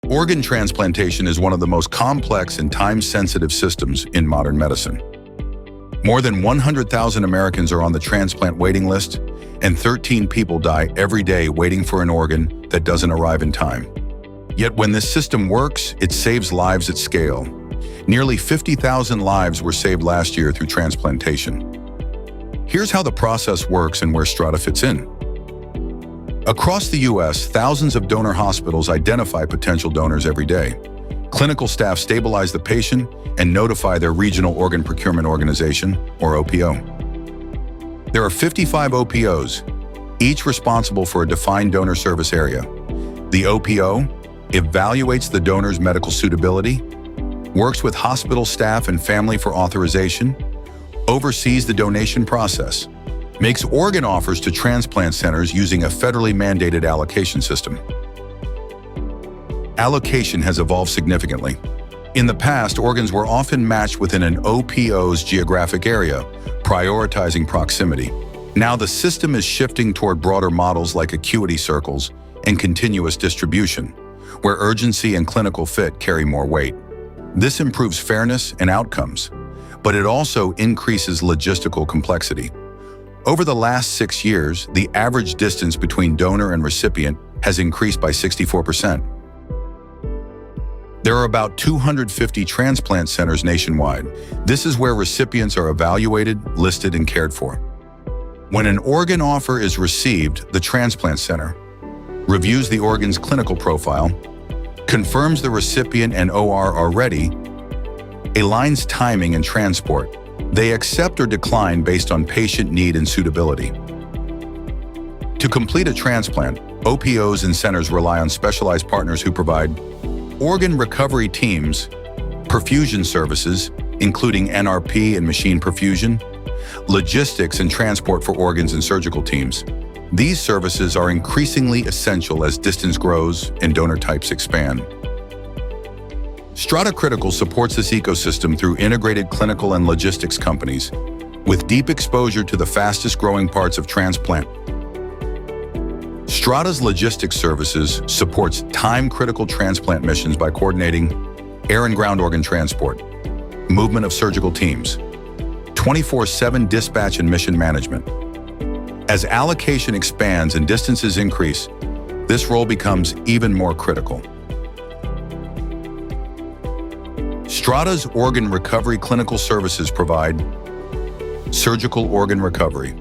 Organ transplantation is one of the most complex and time-sensitive systems in modern medicine. More than 100,000 Americans are on the transplant waiting list, and 13 people die every day waiting for an organ that doesn't arrive in time. Yet when this system works, it saves lives at scale. Nearly 50,000 lives were saved last year through transplantation. Here's how the process works and where Strata fits in. Across the U.S., thousands of donor hospitals identify potential donors every day. Clinical staff stabilize the patient and notify their regional Organ Procurement Organization, or OPO. There are 55 OPOs, each responsible for a defined donor service area. The OPO evaluates the donor's medical suitability, works with hospital staff and family for authorization, oversees the donation process, makes organ offers to transplant centers using a federally mandated allocation system. Allocation has evolved significantly. In the past, organs were often matched within an OPO's geographic area, prioritizing proximity. Now the system is shifting toward broader models like acuity circles and continuous distribution, where urgency and clinical fit carry more weight. This improves fairness and outcomes, but it also increases logistical complexity. Over the last 6 years, the average distance between donor and recipient has increased by 64%. There are about 250 transplant centers nationwide. This is where recipients are evaluated, listed, and cared for. When an organ offer is received, the transplant center reviews the organ's clinical profile, confirms the recipient and OR are ready, aligns timing and transport. They accept or decline based on patient need and suitability. To complete a transplant, OPOs and centers rely on specialized partners who provide organ recovery teams, perfusion services, including NRP and machine perfusion, logistics and transport for organs and surgical teams. These services are increasingly essential as distance grows and donor types expand. Strata Critical supports this ecosystem through integrated clinical and logistics companies with deep exposure to the fastest-growing parts of transplant. Strata's logistics services supports time-critical transplant missions by coordinating air and ground organ transport, movement of surgical teams, 24/7 dispatch and mission management. As allocation expands and distances increase, this role becomes even more critical. Strata's organ recovery clinical services provide surgical organ recovery,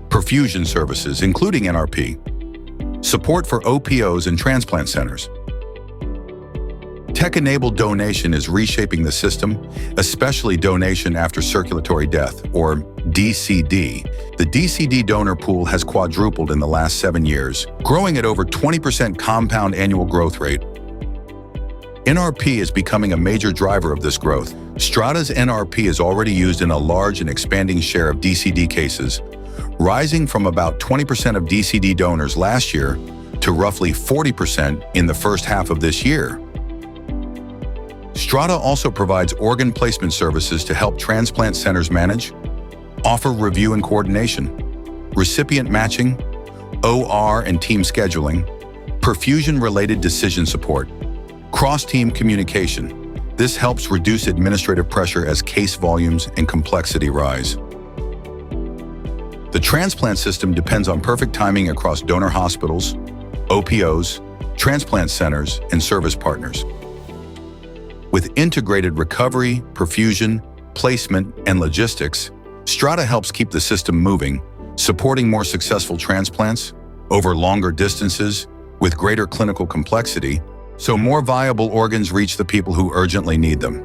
perfusion services, including NRP, support for OPOs and transplant centers. Tech-enabled donation is reshaping the system, especially donation after circulatory death, or DCD. The DCD donor pool has quadrupled in the last 7 years, growing at over 20% compound annual growth rate. NRP is becoming a major driver of this growth. Strata's NRP is already used in a large and expanding share of DCD cases, rising from about 20% of DCD donors last year to roughly 40% in the first half of this year. Strata also provides organ placement services to help transplant centers manage, offer review and coordination, recipient matching, OR and team scheduling, perfusion-related decision support, cross-team communication. This helps reduce administrative pressure as case volumes and complexity rise. The transplant system depends on perfect timing across donor hospitals, OPOs, transplant centers, and service partners. With integrated recovery, perfusion, placement, and logistics, Strata helps keep the system moving, supporting more successful transplants over longer distances with greater clinical complexity, so more viable organs reach the people who urgently need them.